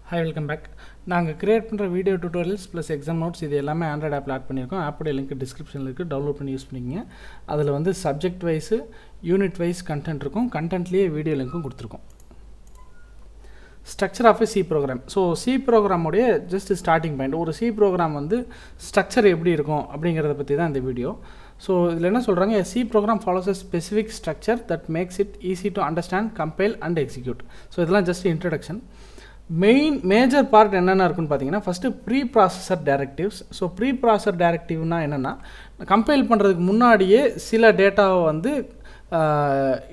Hi, welcome back. நாங்கள் create பண்ணுற video tutorials plus exam notes இது எல்லாமே ஆண்ட்ராய்டு ஆப்பில் ஆட் பண்ணியிருக்கோம். ஆப்போட லிங்க் டிஸ்கிரிப்ஷனில் இருக்குது, டவுன்லோட் பண்ணி யூஸ் பண்ணிக்கங்க. அதில் வந்து subject wise unit wise content இருக்கும், கண்டென்ட்லேயே வீடியோ லிங்க்கும் கொடுத்துருக்கோம். Structure of C program. So C ப்ரோக்ராமுடைய ஜஸ்ட் ஸ்டார்டிங் பாயிண்ட், ஒரு சி ப்ரோக்ராம் வந்து ஸ்ட்ரக்சர் எப்படி இருக்கும் அப்படிங்கிறத பற்றி தான் இந்த வீடியோ. ஸோ இதில் என்ன சொல்கிறாங்க, C program follows a specific structure that makes it easy to understand, compile and execute. So இதெல்லாம் ஜஸ்ட் இன்ட்ரடக்ஷன். மேஜர் பார்ட் என்னென்ன இருக்குன்னு பார்த்தீங்கன்னா, first pre processor directives. So pre processor டைரக்டிவ்னா என்னென்னா, கம்பைல் பண்ணுறதுக்கு முன்னாடியே சில டேட்டாவை வந்து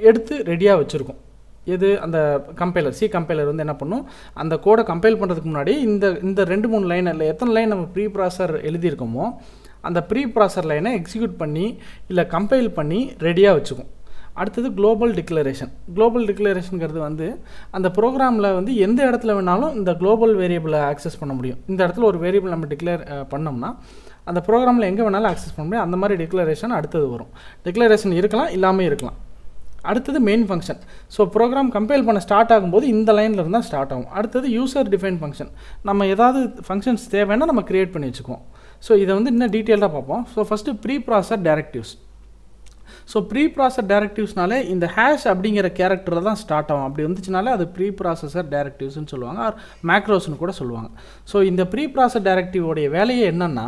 எடுத்து ரெடியாக வச்சுருக்கோம். எது அந்த கம்பைலர், சி கம்பைலர் வந்து என்ன பண்ணும், அந்த கோடை கம்பைல் பண்ணுறதுக்கு முன்னாடியே இந்த 2-3 லைன் இல்லை எத்தனை லைன் நம்ம ப்ரீ ப்ராசஸர் எழுதியிருக்கோமோ அந்த ப்ரீ ப்ராசஸர் லைனை எக்ஸிக்யூட் பண்ணி இல்லை கம்பைல் பண்ணி ரெடியாக வச்சுக்கும். அடுத்தது குளோபல் டிக்ளரேஷன். குளோபல் டிக்ளரேஷனுங்கிறது வந்து அந்த ப்ரோக்ராமில் வந்து எந்த இடத்துல வேணாலும் இந்த குளோபல் வேரியபிளை ஆக்சஸ் பண்ண முடியும். இந்த இடத்துல ஒரு வேரியபிள் நம்ம டிக்ளேர் பண்ணோம்னா அந்த ப்ரோக்ராமில் எங்கே வேணாலும் ஆக்சஸ் பண்ண முடியும். அந்த மாதிரி டிக்ளரேஷன் அடுத்தது வரும். டிக்ளரேஷன் இருக்கலாம், இல்லாமல் இருக்கலாம். அடுத்தது main function. So program compile பண்ண ஸ்டார்ட் ஆகும்போது இந்த லைனில் இருந்தால் ஸ்டார்ட் ஆகும். அடுத்தது யூசர் டிஃபைன் ஃபங்க்ஷன். நம்ம ஏதாவது ஃபங்க்ஷன்ஸ் தேவைன்னா நம்ம க்ரியேட் பண்ணி வச்சுக்குவோம். ஸோ இதை வந்து இன்னும் டீட்டெயிலாக பார்ப்போம். So first pre processor directives. So pre processor டைரக்டிவ்ஸ்னாலே இந்த ஹேஷ் அப்படிங்கிற கேரக்டரில் தான் ஸ்டார்ட் ஆகும். அப்படி வந்துச்சுனாலே அது ப்ரீ ப்ராசஸர் டைரக்டிவ்ஸ்னு சொல்லுவாங்க, ஆர் மேக்ரோஸ்னு கூட சொல்லுவாங்க. ஸோ இந்த ப்ரீ ப்ராசஸர் டைரக்டிவோடைய வேலையே என்னென்னா,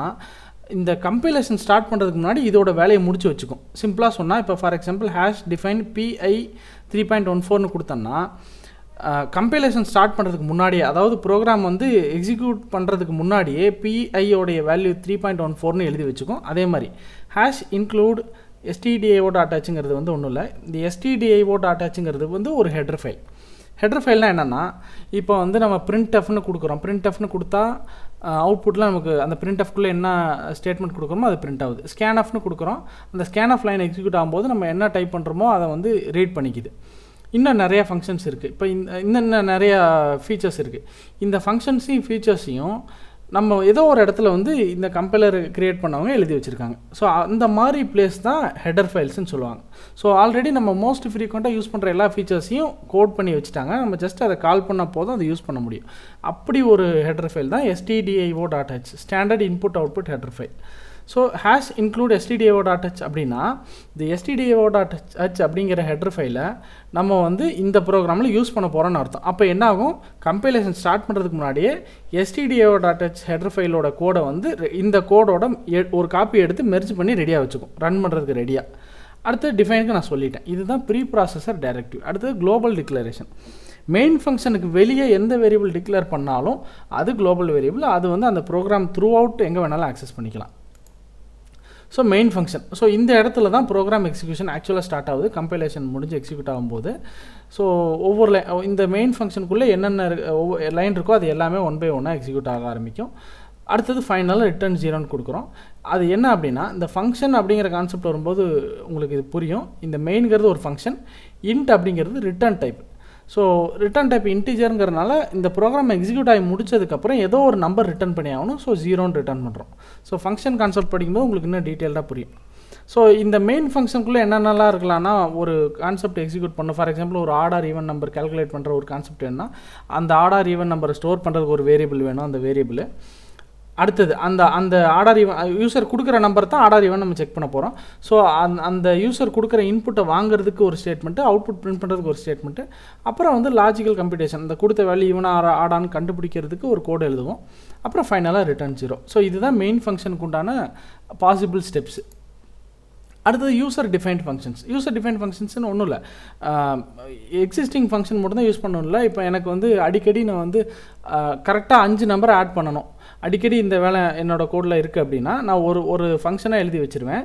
இந்த கம்பைலேஷன் ஸ்டார்ட் பண்ணுறதுக்கு முன்னாடி இதோட வேலையை முடிச்சு வச்சுக்கும். சிம்பிளாக சொன்னால், இப்போ for example hash define PI 3.14 கொடுத்தோன்னா கம்பைலேஷன் ஸ்டார்ட் பண்ணுறதுக்கு முன்னாடியே, அதாவது ப்ரோக்ராம் வந்து எக்ஸிக்யூட் பண்ணுறதுக்கு முன்னாடியே PIயோடைய வேல்யூ 3.14 எழுதி வச்சுக்கும். அதே மாதிரி ஹேஷ் இன்க்ளூட் stdio.hங்கிறது வந்து ஒன்றும் இல்லை. இந்த stdio.hங்கிறது வந்து ஒரு ஹெடர் ஃபைல். ஹெடர் ஃபைல்னால் என்னென்னா, இப்போ வந்து நம்ம printfன்னு கொடுக்குறோம். printfன்னு கொடுத்தா அவுட்புட்டில் நமக்கு அந்த printfக்குள்ளே என்ன ஸ்டேட்மெண்ட் கொடுக்குறோமோ அது பிரிண்ட் ஆகுது. scanfன்னு கொடுக்குறோம். அந்த scanf லைன் எக்ஸிக்யூட் ஆகும்போது நம்ம என்ன டைப் பண்ணுறோமோ அதை வந்து ரீட் பண்ணிக்குது. இன்னும் நிறையா ஃபங்க்ஷன்ஸ் இருக்குது. இப்போ இன்னும் நிறையா ஃபீச்சர்ஸ் இருக்குது. இந்த ஃபங்க்ஷன்ஸையும் ஃபீச்சர்ஸையும் நம்ம ஏதோ ஒரு இடத்துல வந்து இந்த கம்பைலர் க்ரியேட் பண்ணவங்க எழுதி வச்சுருக்காங்க. ஸோ அந்த மாதிரி பிளேஸ் தான் ஹெடர் ஃபைல்ஸ்ன்னு சொல்லுவாங்க. ஸோ ஆல்ரெடி நம்ம மோஸ்ட் ஃப்ரீக்வெண்ட்டாக யூஸ் பண்ணுற எல்லா ஃபீச்சர்ஸையும் கோட் பண்ணி வச்சுட்டாங்க. நம்ம ஜஸ்ட் அதை கால் பண்ணால் போதும், அதை யூஸ் பண்ண முடியும். அப்படி ஒரு ஹெடர் ஃபைல் தான் stdio.h, standard input output header file. So hash include stdio.h அப்படின்னா, இந்த stdio.h அப்படிங்கிற ஹெடர் ஃபைலை நம்ம வந்து இந்த ப்ரோக்ராமில் யூஸ் பண்ண போகிறோன்னு அர்த்தம். அப்போ என்ன ஆகும், கம்பைலேஷன் ஸ்டார்ட் பண்ணுறதுக்கு முன்னாடியே stdio.h ஹெடர் ஃபைலோட கோடை வந்து இந்த கோடோட ஒரு காப்பி எடுத்து மெர்ஜ் பண்ணி ரெடியாக வச்சுக்கும், ரன் பண்ணுறதுக்கு ரெடியாக. அடுத்து டிஃபைனுக்கு நான் சொல்லிட்டேன். இதுதான் ப்ரீ ப்ராசஸர் டைரக்டிவ். அடுத்தது குளோபல் டிக்ளரேஷன். மெயின் ஃபங்க்ஷனுக்கு வெளியே எந்த வேரியபிள் டிக்ளேர் பண்ணாலும் அது குளோபல் வேரியபிள். அது வந்து அந்த ப்ரோக்ராம் த்ரூ அவுட் எங்கே வேணாலும் ஆக்சஸ் பண்ணிக்கலாம். So main function. ஸோ இந்த இடத்துல தான் ப்ரோக்ராம் எக்ஸிக்யூஷன் ஆக்சுவலாக ஸ்டார்ட் ஆகுது, கம்பைலேஷன் முடிஞ்சு எக்ஸிக்யூட் ஆகும்போது. ஸோ ஒவ்வொரு இந்த மெயின் ஃபங்க்ஷனுக்குள்ளே என்னென்ன ஒவ்வொரு லைன் இருக்கோ அது எல்லாமே 1 by 1 எக்ஸிக்யூட் ஆக ஆரம்பிக்கும். அடுத்தது ஃபைனலாக ரிட்டர்ன் 0ன்னு கொடுக்குறோம். அது என்ன அப்படின்னா, இந்த ஃபங்க்ஷன் அப்படிங்கிற கான்செப்ட் வரும்போது உங்களுக்கு இது புரியும். இந்த மெயின்கிறது ஒரு ஃபங்க்ஷன், இன்ட் அப்படிங்கிறது return type. So return type இன்டிஜருங்கிறதுனால இந்த ப்ரோக்ராம் எக்ஸிக்யூட் ஆகி முடிச்சதுக்கப்புறம் ஏதோ ஒரு நம்பர் ரிட்டர்ன் பண்ணி ஆகணும். ஸோ 0ன்னு ரிட்டர்ன் பண்ணுறோம். ஸோ ஃபங்க்ஷன் கான்செப்ட் படிக்கும்போது உங்களுக்கு இன்னும் டீட்டெயிலாக புரியும். ஸோ இந்த மெயின் ஃபங்க்ஷனுக்குள்ளே என்னென்னலாம் இருக்கலாம்னா, ஒரு கான்செப்ட் எக்ஸிக்யூட் பண்ணும். ஃபார் எக்ஸாம்பிள் ஒரு ஆர்டர் ஈவன் நம்பர் கால்குலேட் பண்ணுற ஒரு கான்செப்ட் வேணும்னா, அந்த ஆர்டர் ஈவன் நம்பரை ஸ்டோர் பண்ணுறதுக்கு ஒரு வேரியபிள் வேணும். அந்த வேரியபிள் அடுத்தது அந்த ஆர்டர் ஈவன் யூசர் கொடுக்குற நம்பர் தான் ஆர்டர் ஈவன் நம்ம செக் பண்ண போகிறோம். ஸோ அந்த யூசர் கொடுக்குற இன்புட்டை வாங்குறதுக்கு ஒரு ஸ்டேட்மெண்ட்டு, அவுட்புட் பிரிண்ட் பண்ணுறதுக்கு ஒரு ஸ்டேட்மெண்ட்டு, அப்புறம் வந்து லாஜிக்கல் கம்ப்யூட்டேஷன், அந்த கொடுத்த வேல்யூ ஈவனாக ஆடான்னு கண்டுபிடிக்கிறதுக்கு ஒரு கோடு எழுதுவோம். அப்புறம் ஃபைனலாக ரிட்டர்ன் 0. ஸோ இதுதான் மெயின் ஃபங்க்ஷனுக்கு உண்டான பாசிபிள் ஸ்டெப்ஸ். அடுத்தது user defined functions. User defined ஃபங்க்ஷன்ஸ்னு ஒன்றும் இல்லை, எக்ஸிஸ்டிங் ஃபங்க்ஷன் மட்டும் தான் யூஸ் பண்ணணும். இல்லை, இப்போ எனக்கு வந்து அடிக்கடி நான் வந்து கரெக்டாக 5 நம்பரை ஆட் பண்ணணும். அடிக்கடி இந்த வேலை என்னோடய கோடில் இருக்குது அப்படின்னா, நான் ஒரு ஃபங்க்ஷனாக எழுதி வச்சுருவேன்.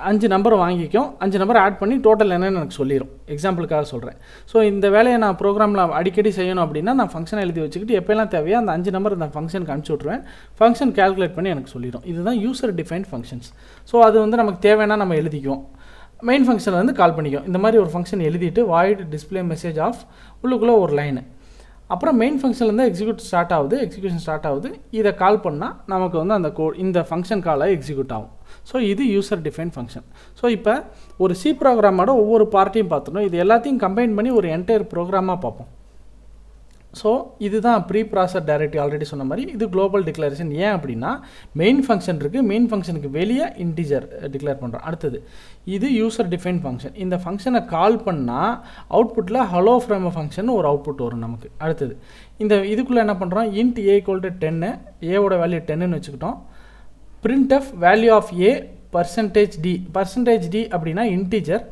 5 நம்பரை வாங்கிக்கும், 5 நம்பரை ஆட் பண்ணி டோட்டல் என்னன்னு எனக்கு சொல்லிடும். எக்ஸாம்பிளுக்காக சொல்கிறேன். ஸோ இந்த வேலையை நான் ப்ரோக்ராமில் அடிக்கடி செய்யணும் அப்படின்னா, நான் ஃபங்க்ஷனை எழுதி வச்சுக்கிட்டு எப்போல்லாம் தேவையோ அந்த 5 நம்பர் அந்த ஃபங்க்ஷனுக்கு அனுப்பிச்சி விட்ருவேன். ஃபங்க்ஷன் கால்குலேட் பண்ணி எனக்கு சொல்லிடும். இதுதான் யூசர் டிஃபைன்ட் ஃபங்க்ஷன்ஸ். ஸோ அது வந்து நமக்கு தேவைன்னா நம்ம எழுதிக்குவோம். மெயின் ஃபங்க்ஷனில் வந்து கால் பண்ணிக்கும். இந்த மாதிரி ஒரு ஃபங்க்ஷன் எழுதிட்டு வாய்ட் டிஸ்பிளே மெசேஜ் ஆஃப் உள்ளுக்குள்ளே ஒரு லைனு. அப்புறம் மெயின் ஃபங்க்ஷன்லேருந்து எக்ஸிக்யூஷன் ஸ்டார்ட் ஆகுது. இதை கால் பண்ணால் நமக்கு வந்து அந்த இந்த ஃபங்க்ஷன் காலை எக்ஸிக்யூட் ஆகும். ஸோ இது யூசர் டிஃபைன் ஃபங்க்ஷன். ஸோ இப்போ ஒரு சி ப்ரோக்ராமோட ஒவ்வொரு பார்ட்டையும் பார்த்துட்டோம். இது எல்லாத்தையும் கம்பைன் பண்ணி ஒரு என்டையர் ப்ரோக்ராமாக பார்ப்போம். ஸோ இதுதான் ப்ரீ ப்ராசஸ் டைரக்டிவ் ஆல்ரெடி சொன்ன மாதிரி இது குளோபல் டிக்ளரேஷன். ஏன் அப்படின்னா மெயின் ஃபங்க்ஷன் இருக்குது, மெயின் ஃபங்க்ஷனுக்கு வெளியே இன்டிஜர் டிக்ளேர் பண்ணுறோம். அடுத்தது இது யூசர் டிஃபைன் ஃபங்க்ஷன். இந்த ஃபங்க்ஷனை கால் பண்ணால் அவுட்புட்டில் ஹலோ ஃப்ரம் ஃபங்க்ஷன் ஒரு அவுட்புட் வரும் நமக்கு. அடுத்தது இந்த இதுக்குள்ளே என்ன பண்ணுறோம், இன்ட் a = 10, ஏவோட வேல்யூ 10ன்னு வச்சுக்கிட்டோம். printf value of a %d. %d அப்படின்னா இன்டிஜர்.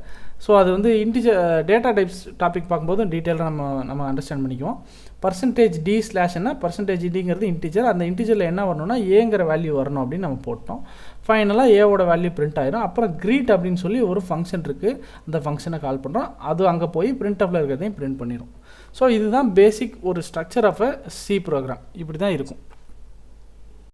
ஸோ அது வந்து இன்டிஜர் டேட்டா டைப்ஸ் டாபிக் பார்க்கும்போது டீட்டெயிலாக நம்ம அண்டர்ஸ்டாண்ட் பண்ணிக்குவோம். %d/ என்ன %dங்கிறது இன்டிஜர். அந்த இன்டிஜரில் என்ன வரணும்னா ஏங்கிற வேல்யூ வரணும் அப்படின்னு நம்ம போட்டோம். ஃபைனலாக ஏவோட வேல்யூ பிரிண்ட் ஆயிரும். அப்புறம் greet அப்படின்னு சொல்லி ஒரு ஃபங்க்ஷன் இருக்குது, அந்த ஃபங்க்ஷனை கால் பண்ணுறோம். அது அங்கே போய் printfல இருக்கிறதையும் பிரிண்ட் பண்ணிடும். ஸோ இதுதான் பேசிக் ஒரு structure of a C program. இப்படி தான் இருக்கும்.